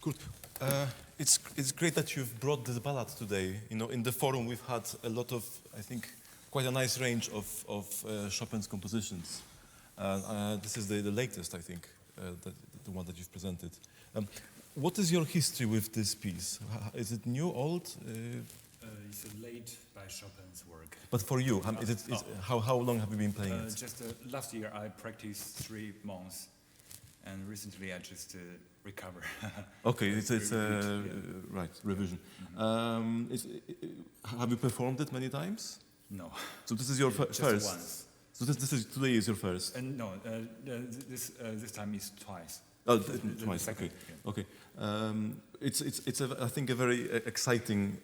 Good. It's great that you've brought this ballad today. You know, in the forum we've had a lot of, I think, quite a nice range of Chopin's compositions. This is the latest, I think, the one that you've presented. What is your history with this piece? Is it new, old? It's late by Chopin's work. But for you, how long have you been playing it? Just last year I practiced 3 months, and recently I just recover. Okay, it's right, revision. Have you performed it many times? No. So this is your first? Once. So today is your first? No, this time is twice. Oh, twice. Second, okay. Okay. It's I think a very exciting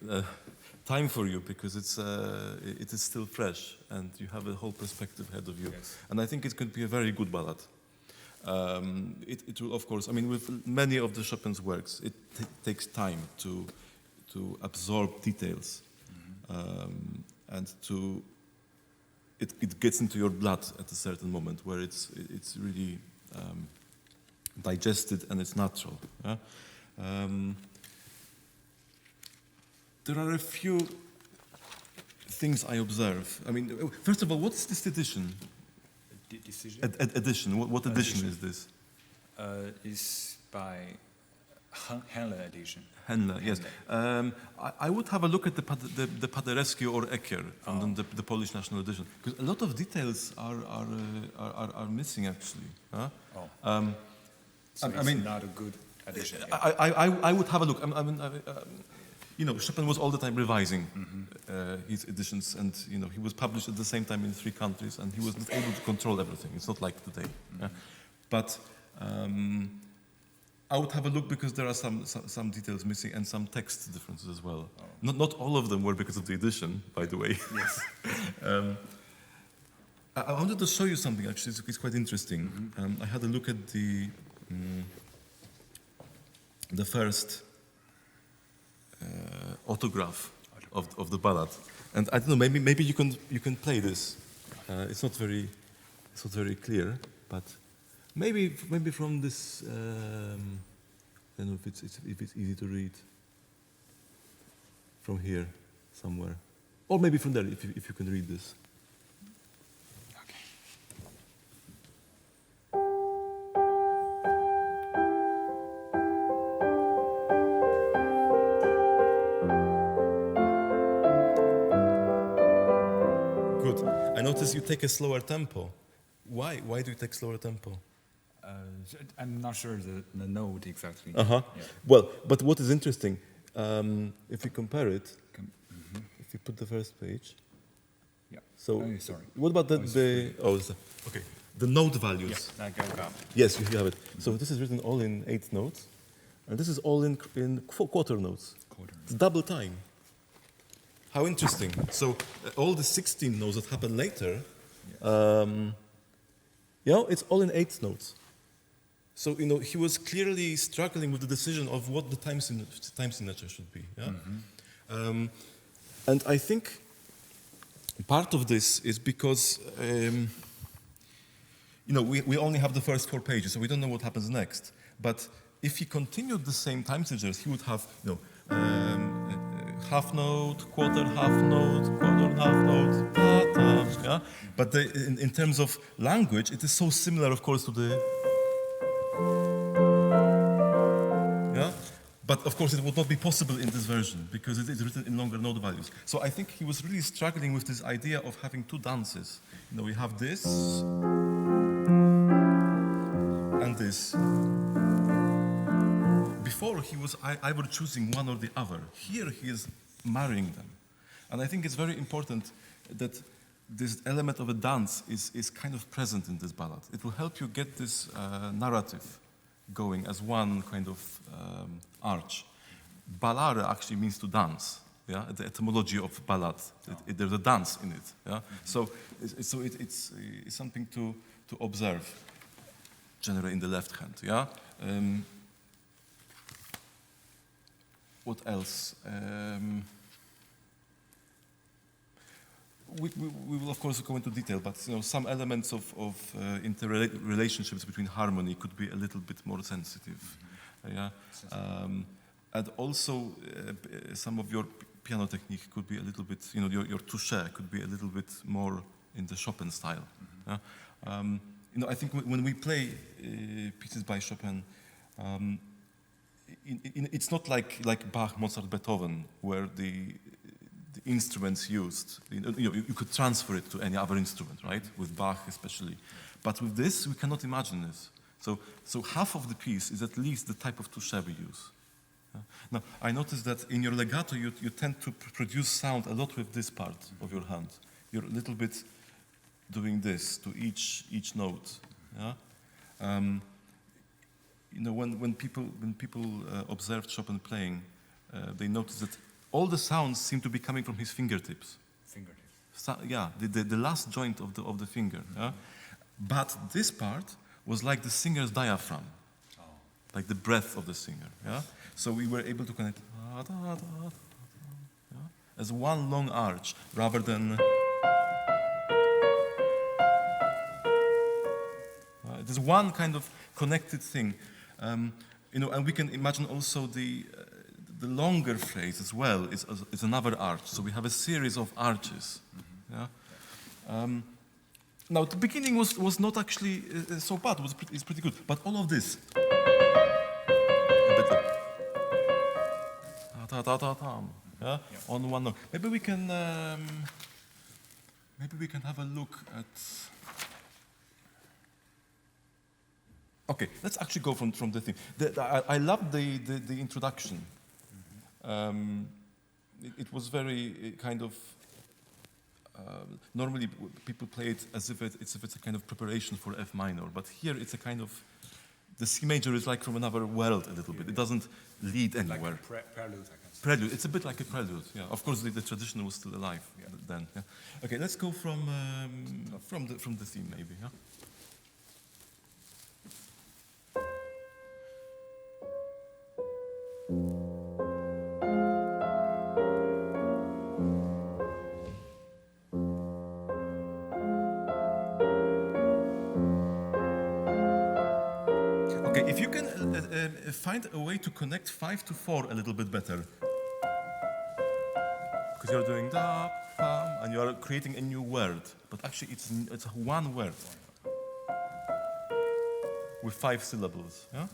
time for you because it is still fresh and you have a whole perspective ahead of you. Yes. And I think it could be a very good ballad. It will, of course, I mean, with many of the Chopin's works, it takes time to absorb details, and it gets into your blood at a certain moment where it's really digested and it's natural. Yeah? There are a few things I observe. I mean, first of all, what's this edition? Edition. What edition is this? Is by 𝗏𝗏 edition. 𝗏𝗏, yes. I would have a look at the 𝗏𝗏 or 𝐿𝐻 from the Polish national edition, because a lot of details are missing actually. Huh? So I mean, not a good edition. I would have a look. You know, Chopin was all the time revising his editions, and you know, he was published at the same time in 3 countries, and he was not able to control everything. It's not like today. But I would have a look because there are some details missing and some text differences as well. Not all of them were because of the edition, by the way. Yes. I wanted to show you something. Actually, it's quite interesting. I had a look at the first autograph of the ballad, and I don't know. Maybe you can play this. It's not very clear, but maybe from this. I don't know if it's easy to read from here somewhere, or maybe from there if you can read this. I notice you take a slower tempo. Why? Why do you take slower tempo? I'm not sure the note exactly. Yeah. Well, but what is interesting, if you compare it, if you put the first page. Yeah. So, sorry. what about the okay, the note values? Yeah, I got it. Yes, you have it. So this is written all in 8 notes, and this is all in quarter notes. It's double time. How interesting. So all the 16 notes that happen later, you know, it's all in 8 notes. So, you know, he was clearly struggling with the decision of what the time signature should be. Yeah? And I think part of this is because, you know, we only have the first 4 pages, so we don't know what happens next. But if he continued the same time signatures, he would have, you know, half note, quarter, half note, quarter, half note, yeah? But in terms of language, it is so similar, of course, to the, yeah? But of course, it would not be possible in this version because it is written in longer note values. So I think he was really struggling with this idea of having 2 dances. You know, we have this and this. Before, he was either choosing one or the other. Here, he is marrying them. And I think it's very important that this element of a dance is kind of present in this ballad. It will help you get this narrative going as one kind of arch. Ballare actually means to dance. Yeah? The etymology of ballad, there's a dance in it. Yeah? So it's something to observe, generally in the left hand. Yeah? What else? We will of course go into detail, but you know, some elements of interrelationships between harmony could be a little bit more sensitive. Yeah. And also some of your piano technique could be a little bit, your touche could be a little bit more in the Chopin style. Yeah? I think when we play pieces by Chopin, it's not like Bach, Mozart, Beethoven, where the instruments used, you could transfer it to any other instrument, right? With Bach especially. But with this, we cannot imagine this. So half of the piece is at least the type of touche we use. Now, I noticed that in your legato, you tend to produce sound a lot with this part of your hand. You're a little bit doing this to each note. Yeah? When people observed Chopin playing, they noticed that all the sounds seem to be coming from his fingertips. The last joint of the finger. Yeah? But this part was like the singer's diaphragm, like the breath of the singer. Yeah? So we were able to connect as one long arch rather than. There's one kind of connected thing, and we can imagine also the longer phrase as well is another arch. So we have a series of arches. Yeah. Now the beginning was not actually so bad. It's pretty good, but all of this. Yeah? On one note. Maybe we can have a look at. Okay, let's actually go from the thing. I love the introduction. It was very kind of. Normally, people play it as if it's a kind of preparation for F minor, but here it's a kind of. The C major is like from another world a little bit. It doesn't lead anywhere. Like a prelude, I can say. Prelude. It's a bit like a prelude. Yeah. Of course, the tradition was still alive then. Yeah. Okay, let's go from the theme maybe. Yeah. If you can find a way to connect 5 to 4 a little bit better, because you're doing da, pam, and you are creating a new word, but actually it's one word with 5 syllables. Yeah?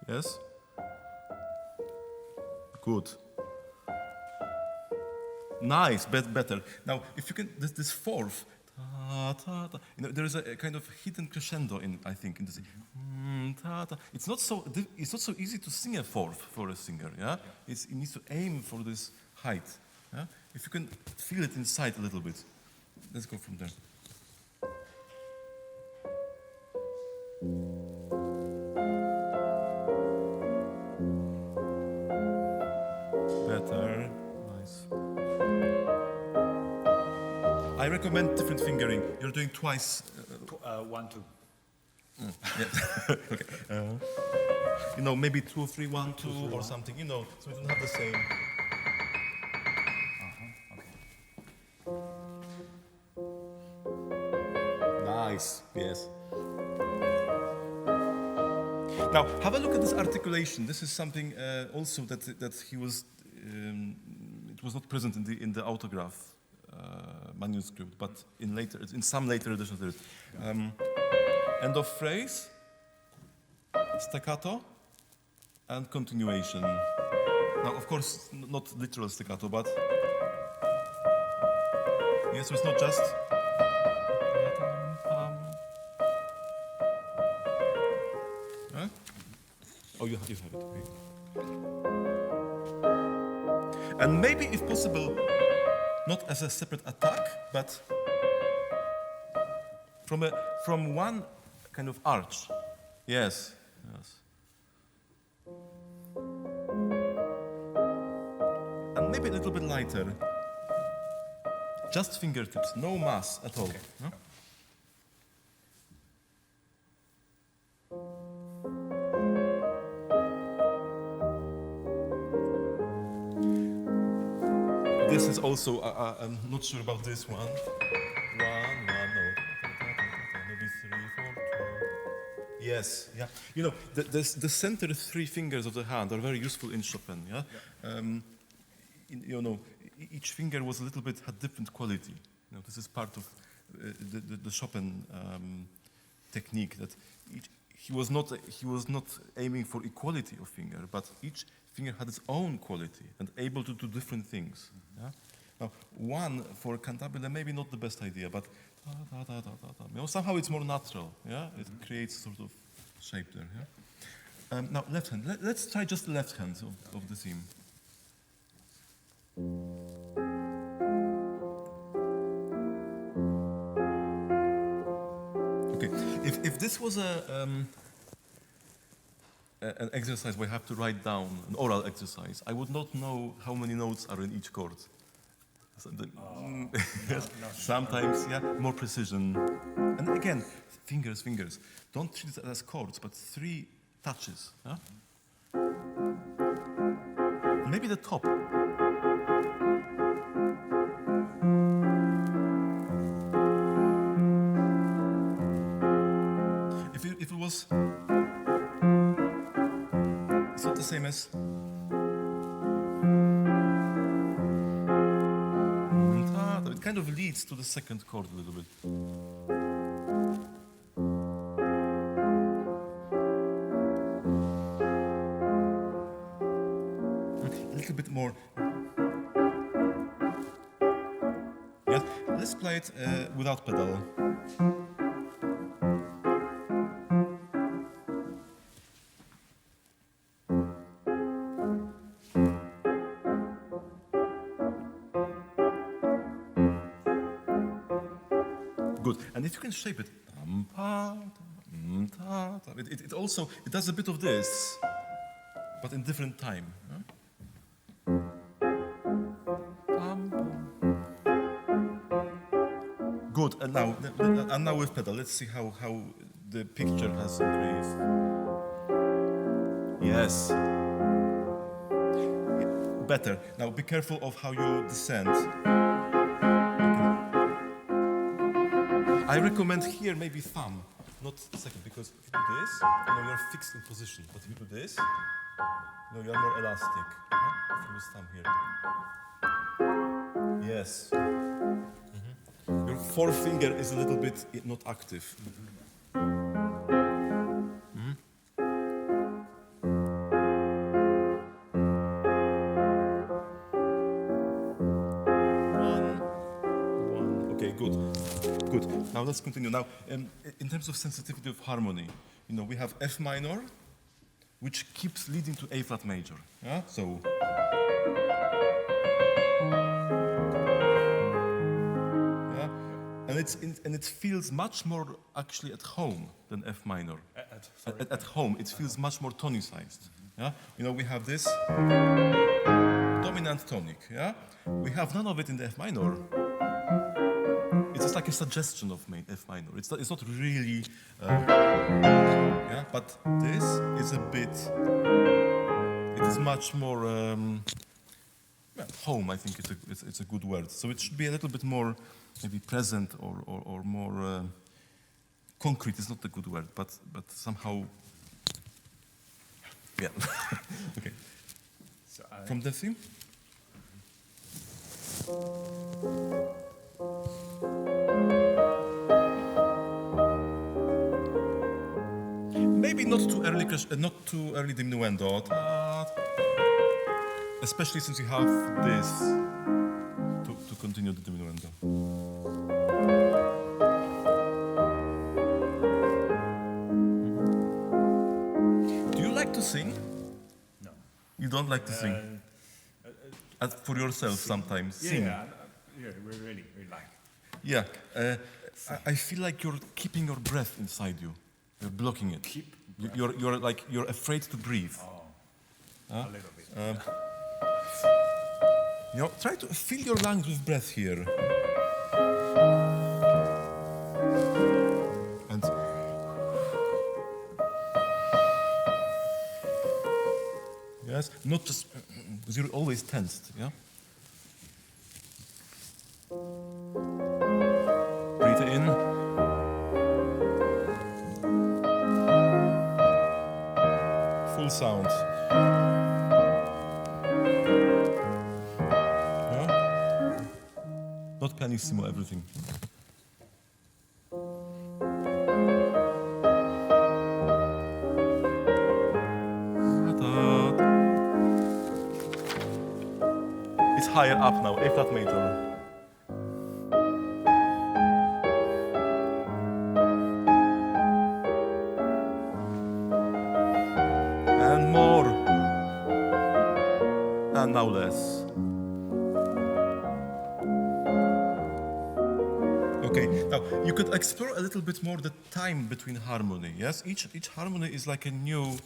Yes? Good. Nice, better. Now, if you can, this fourth, there is a kind of hidden crescendo in this. It's not so easy to sing a fourth for a singer. Yeah, it needs to aim for this height. Yeah? If you can feel it inside a little bit, let's go from there. Better. Nice. I recommend different fingering. You're doing twice. 1, 2. Yeah. Okay. Maybe 2, 3, 1, 2, or something. So we don't have the same. Okay. Nice. Yes. Now have a look at this articulation. This is something also that he was. It was not present in the autograph manuscript, but in some later editions there is. End of phrase, staccato, and continuation. Now, of course, not literal staccato, but yes, so it's not just. Huh? Oh, you have it. Okay. And maybe, if possible, not as a separate attack, but from one kind of arch. Yes. And maybe a little bit lighter. Just fingertips, no mass at all. Okay. No? this is also, I'm not sure about this one. One, no. Maybe 3, 4, 2. Yes, yeah. You know, the center 3 fingers of the hand are very useful in Chopin, yeah? You know, each finger was a little bit, had different quality. You know, this is part of the Chopin technique, that he was not aiming for equality of finger, but each finger had its own quality and able to do different things. Yeah? Now, one for cantabile maybe not the best idea, but you know, somehow it's more natural. Yeah, it creates sort of shape there. Yeah? Now, left hand. Let's try just the left hand of the theme. Okay, if this was an exercise where I have to write down, an oral exercise, I would not know how many notes are in each chord. So sometimes, yeah, more precision. And again, fingers. Don't treat it as chords, but 3 touches. Yeah? Maybe the top. If it was, it's not the same as. It kind of leads to the second chord a little bit. A little bit more. Yeah, let's play it without pedal. Good, and if you can shape it, it also does a bit of this, but in different time. Huh? Good, and now with pedal. Let's see how the picture has increased. Yes. Better. Now be careful of how you descend. I recommend here maybe thumb, not second, because if you do this, you know, you're fixed in position. But if you do this, you know, you're more elastic. Huh? If you use thumb here. Yes. Mm-hmm. Your forefinger is a little bit not active. Mm-hmm. One. Okay, good. Good. Now let's continue. Now, in terms of sensitivity of harmony, you know, we have F minor, which keeps leading to A flat major. Yeah. So. Yeah. And it feels much more actually at home than F minor. At home, it feels much more tonicized. Yeah. You know, we have this dominant tonic. Yeah. We have none of it in the F minor. It's just like a suggestion of F minor. It's not really, yeah. But this is a bit. It is much more home. I think it's a good word. So it should be a little bit more, maybe present or more concrete. Is not a good word, but somehow, yeah. Okay. So From the theme. Maybe not too early diminuendo, especially since we have this to continue the diminuendo. Do you like to sing? No. You don't like to sing? For yourself sometimes? Sing. Yeah, we really like. Yeah, I feel like you're keeping your breath inside you. You're blocking it. You're afraid to breathe. Oh, a little bit. You know, try to fill your lungs with breath here. And yes, not just because you're always tensed. Yeah. sound. Yeah? Not pianissimo, everything. It's higher up now, A flat major. And more. And now less. Okay, now you could explore a little bit more the time between harmony, yes? Each harmony is like a new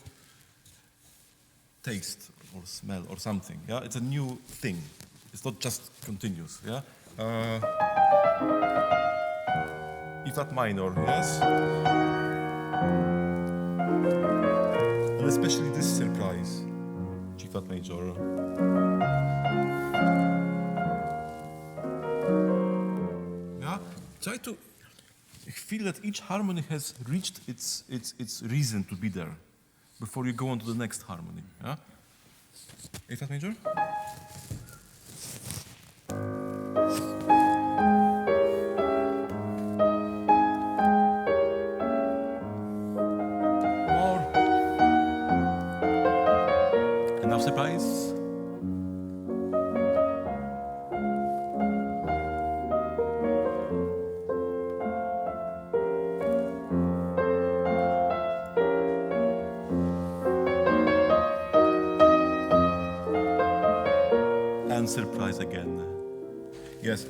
taste or smell or something, yeah? It's a new thing. It's not just continuous, yeah? E flat minor, yes? And especially this surprise, G flat major. Yeah? Try to feel that each harmony has reached its reason to be there before you go on to the next harmony, yeah? A flat major? Surprise. And surprise again. Yes.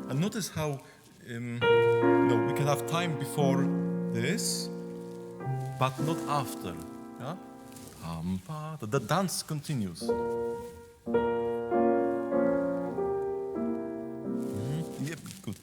And notice how no, we can have time before this, but not after. Yeah? The dance continues. Yep, good.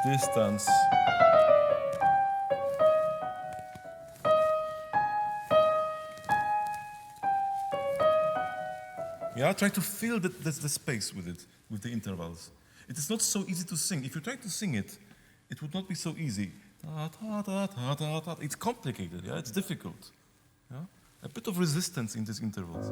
Distance. Yeah, try to fill the space with it, with the intervals. It is not so easy to sing. If you try to sing it, it would not be so easy. Ta, ta, ta, ta, ta, ta. It's complicated, yeah, it's difficult. Yeah? A bit of resistance in these intervals.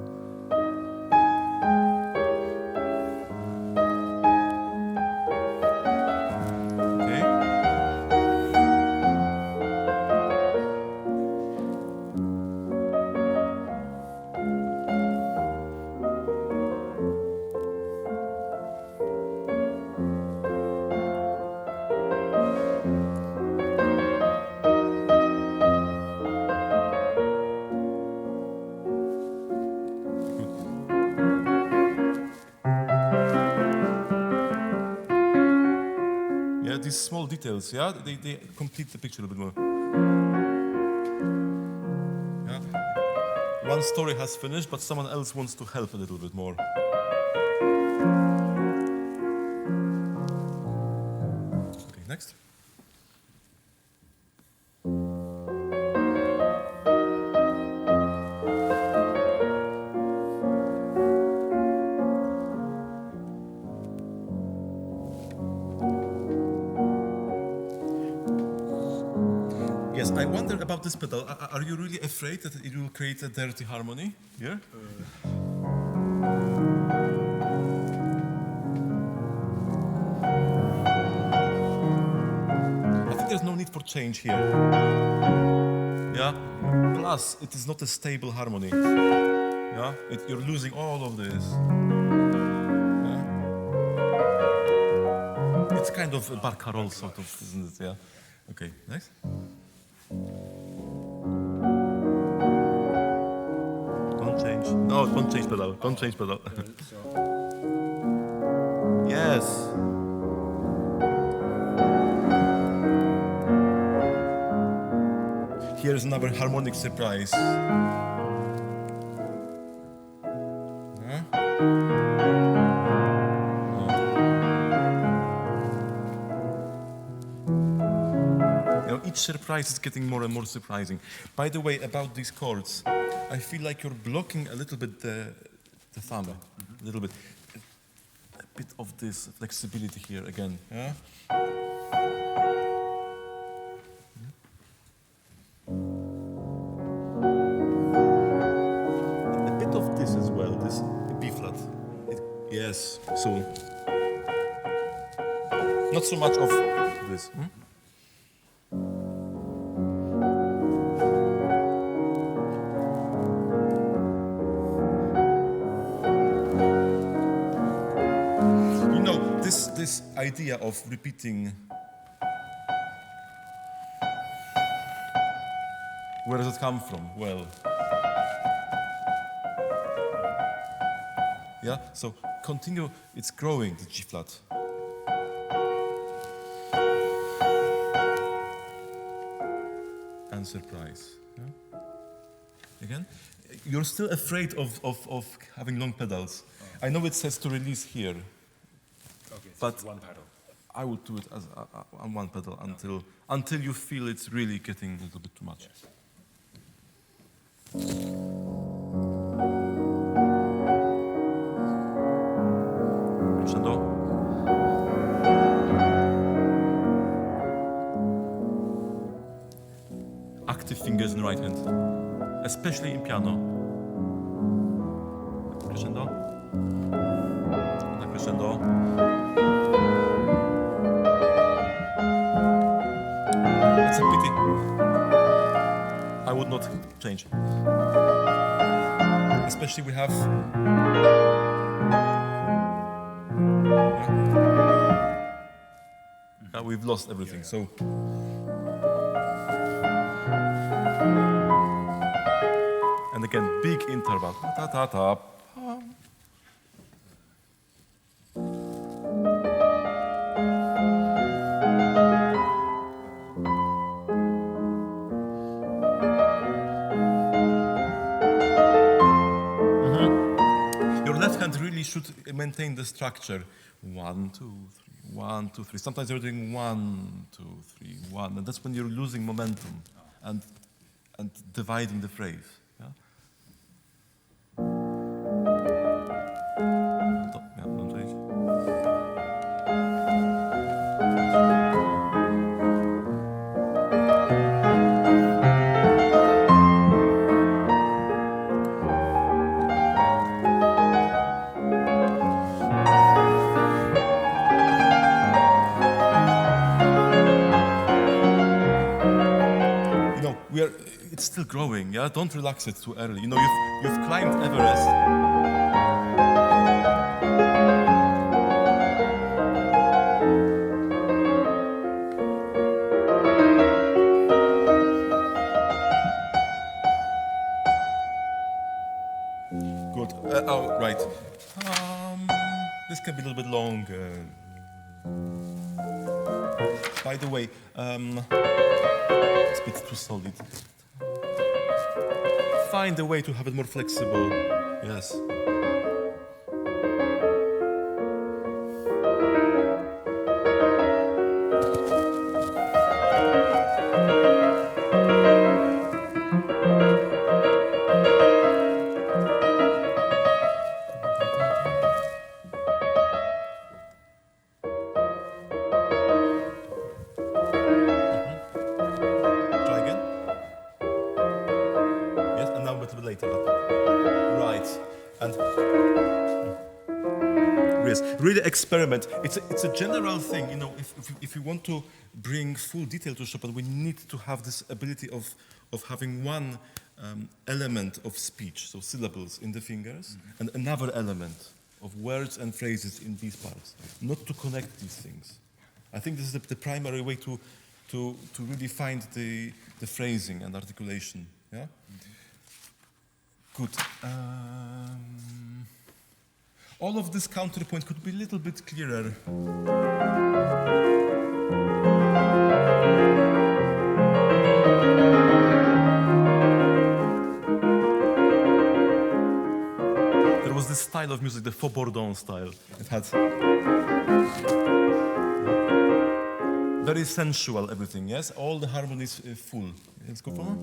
These small details, yeah, they complete the picture a bit more. Yeah? One story has finished, but someone else wants to help a little bit more. Okay, next. Yes, I wonder about this pedal. Are you really afraid that it will create a dirty harmony here? I think there's no need for change here. Yeah? Plus, it is not a stable harmony. Yeah? You're losing all of this. Yeah? It's kind of a barcarolle sort of, isn't it? Yeah? Okay, next. change. No, don't change pedal. Don't change pedal. Yes. Here's another harmonic surprise. Each surprise is getting more and more surprising. By the way, about these chords, I feel like you're blocking a little bit the thumb, a little bit. A bit of this flexibility here again. Yeah? A bit of this as well, this B flat. Yes, so not so much of this. This idea of repeating, where does it come from? Well, yeah, so continue, it's growing, the G flat. And surprise. Yeah? Again, you're still afraid of having long pedals. Oh. I know it says to release here. But one pedal. I would do it as on one pedal until you feel it's really getting a little bit too much. Yes. Crescendo. Active fingers in the right hand, especially in piano. Crescendo. Crescendo. It's a pity. I would not change. Especially we have. We've lost everything. So. And again, big interval. Ta ta ta. Should maintain the structure. 1, 2, 3, 1, 2, 3. Sometimes you're doing 1, 2, 3, 1, and that's when you're losing momentum and dividing the phrase. Yeah? Don't change. It's still growing, yeah? Don't relax it too early. You know, you've climbed Everest. Good. Oh, right. This can be a little bit longer. By the way, it's a bit too solid. Find a way to have it more flexible. Yes. Really experiment. It's a general thing, you know. If you want to bring full detail to Chopin, we need to have this ability of having one element of speech, so syllables in the fingers, and another element of words and phrases in these parts. Not to connect these things. I think this is the primary way to really find the phrasing and articulation. Yeah. Good. All of this counterpoint could be a little bit clearer. There was this style of music, the 𝗏𝗏𝗏𝗏 style. It had very sensual everything, yes? All the harmonies full. Let's go forward.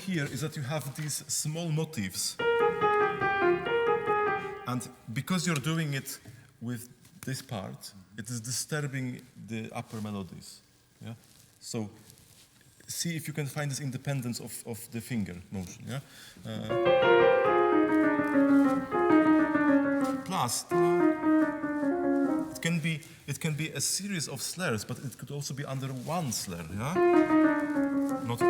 Here is that you have these small motifs, and because you're doing it with this part, it is disturbing the upper melodies. Yeah? So see if you can find this independence of the finger motion. Yeah? Plus, it can be a series of slurs, but it could also be under one slur. Yeah? Not.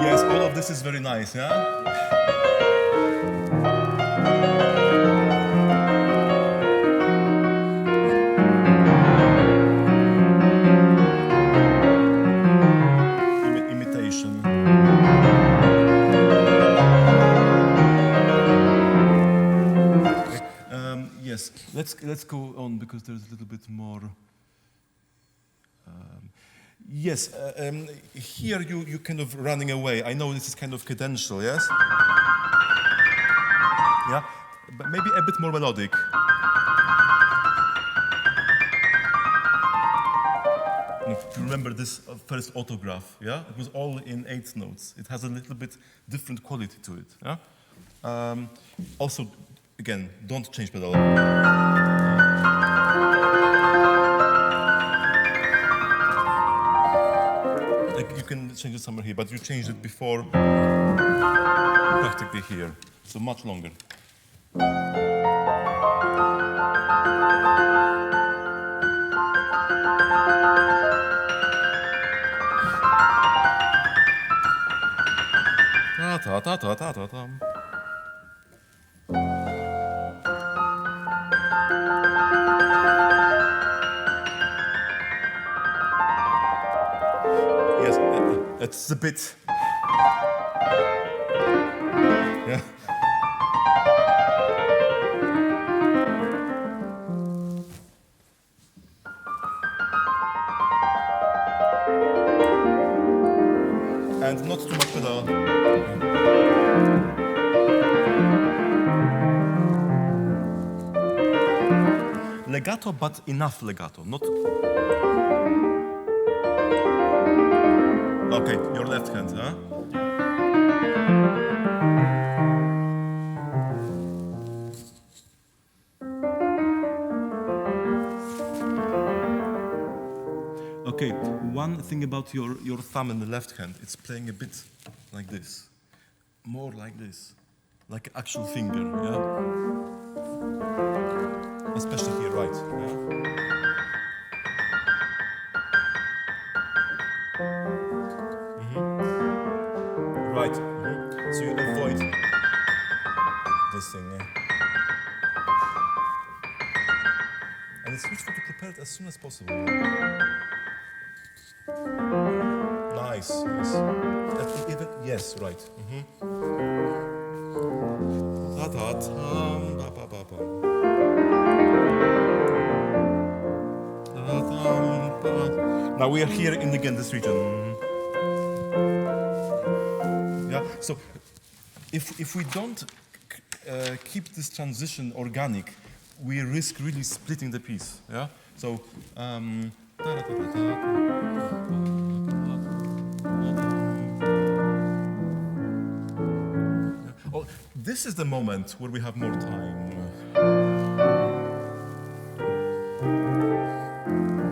Yes, all of this is very nice, yeah? Let's go on because there's a little bit more. Yes, here you kind of running away. I know this is kind of cadential, yes? Yeah, but maybe a bit more melodic. If you remember this first autograph, yeah? It was all in 8th notes. It has a little bit different quality to it, yeah? Also, again, don't change pedal. You can change it somewhere here, but you changed it before practically here, so much longer. Ta ta ta ta ta ta ta. It's a bit. Yeah. And not too much pedal. Legato, but enough legato, not. Okay, your left hand, huh? Okay, one thing about your thumb in the left hand, it's playing a bit like this. More like this. Like an actual finger, yeah? Especially here, right? Yeah? Right. So you avoid this thing, yeah? And it's useful to prepare it as soon as possible. Nice, yes. Even, yes, right. Now we are here in again this region. Yeah. So if we don't keep this transition organic, we risk really splitting the piece. Yeah. So. this is the moment where we have more time.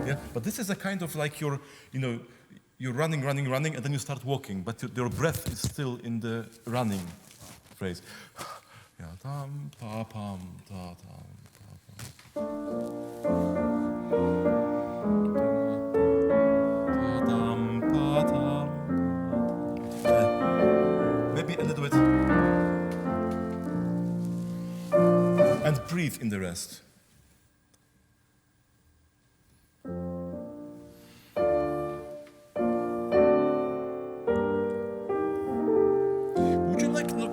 Yeah, but this is a kind of like you're running, and then you start walking, but your breath is still in the running phrase. Yeah, tam, pa, pam, ta, tam, pa, pam. Ta, tam, pa, tam. Maybe a little bit. And breathe in the rest. Would you like to look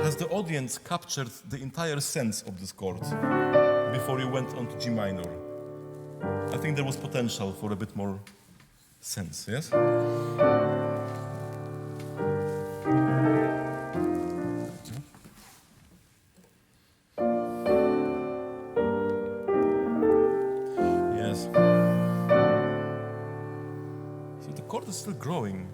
has the audience captured the entire sense of this chord before you went on to G minor? I think there was potential for a bit more sense, yes? Yes. So the chord is still growing.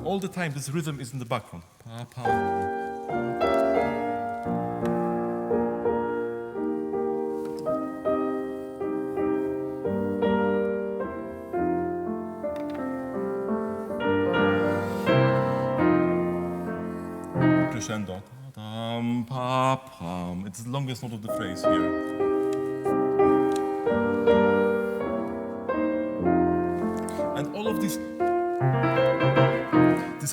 All the time, this rhythm is in the background. Pa, pa. Crescendo. Ta-dam, pa, pam. It's the longest note of the phrase here. And all of these.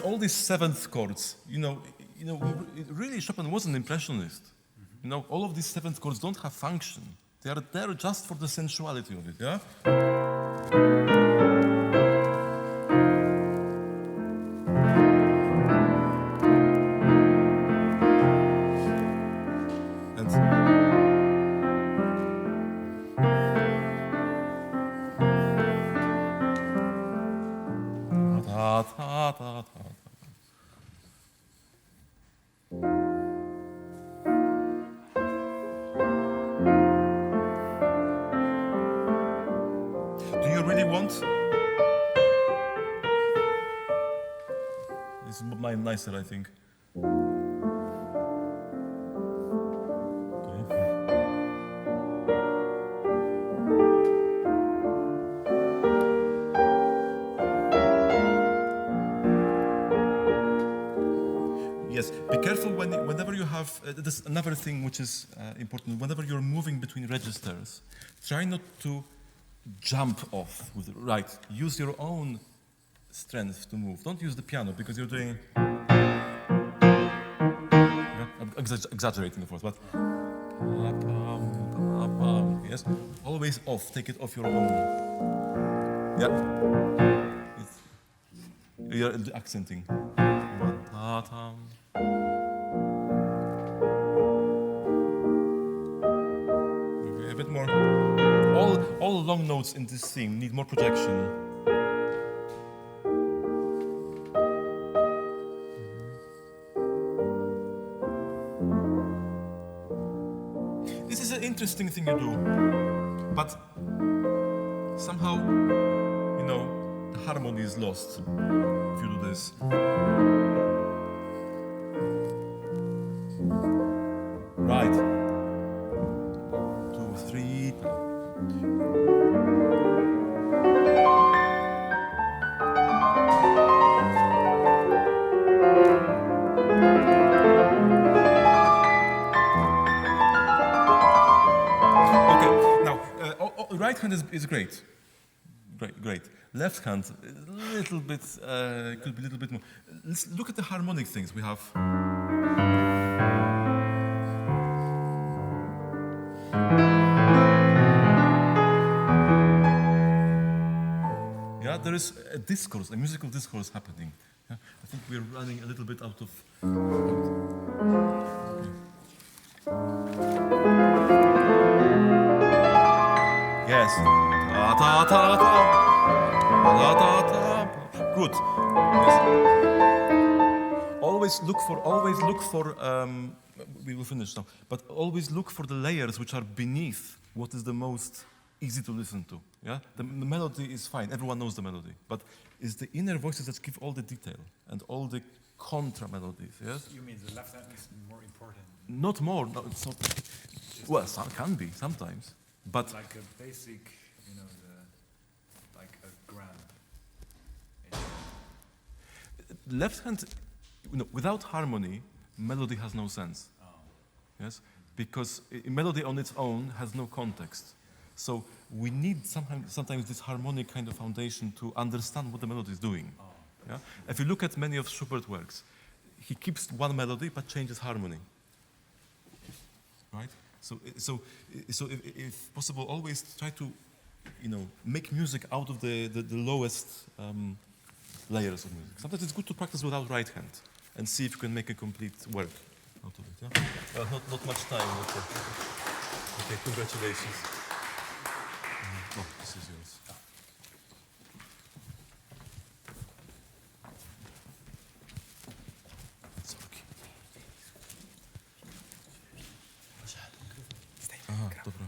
All these seventh chords, really Chopin was an impressionist. All of these seventh chords don't have function. They are there just for the sensuality of it, yeah? This is mine nicer, I think. Okay. Yes, be careful whenever you have, this is another thing which is important, whenever you're moving between registers, try not to jump off with right. Use your own strength to move. Don't use the piano because you're doing. I'm exaggerating, of course, but. Yes, always off. Take it off your own. Yeah. You're accenting. Okay, a bit more. All long notes in this theme need more projection. This is an interesting thing you do, but somehow, the harmony is lost if you do this. Right. 2, 3. Right hand is great. Great. Left hand, a little bit, could be a little bit more. Let's look at the harmonic things we have. is a discourse, a musical discourse happening. Yeah? I think we're running a little bit out of... Yes. Ta ta ta ta. Ta ta ta. Good. Yes. Always look for. We will finish now. But always look for the layers which are beneath what is the most easy to listen to. Yeah. The melody is fine. Everyone knows the melody. But it's the inner voices that give all the detail and all the contra melodies. Yes. You mean the left hand is more important? Not more. No, it's not. Well, some can be sometimes. But like a basic, you know, like a gram. Left hand, without harmony, melody has no sense. Oh. Yes, because melody on its own has no context. So we need sometimes this harmonic kind of foundation to understand what the melody is doing. Oh. Yeah? If you look at many of Schubert's works, he keeps one melody but changes harmony. Right? So if possible, always try to, make music out of the lowest layers of music. Sometimes it's good to practice without right hand and see if you can make a complete work out of it. Yeah? Well, not much time. Okay, congratulations. Oh, this is yours. It's okay. Aha, dobra.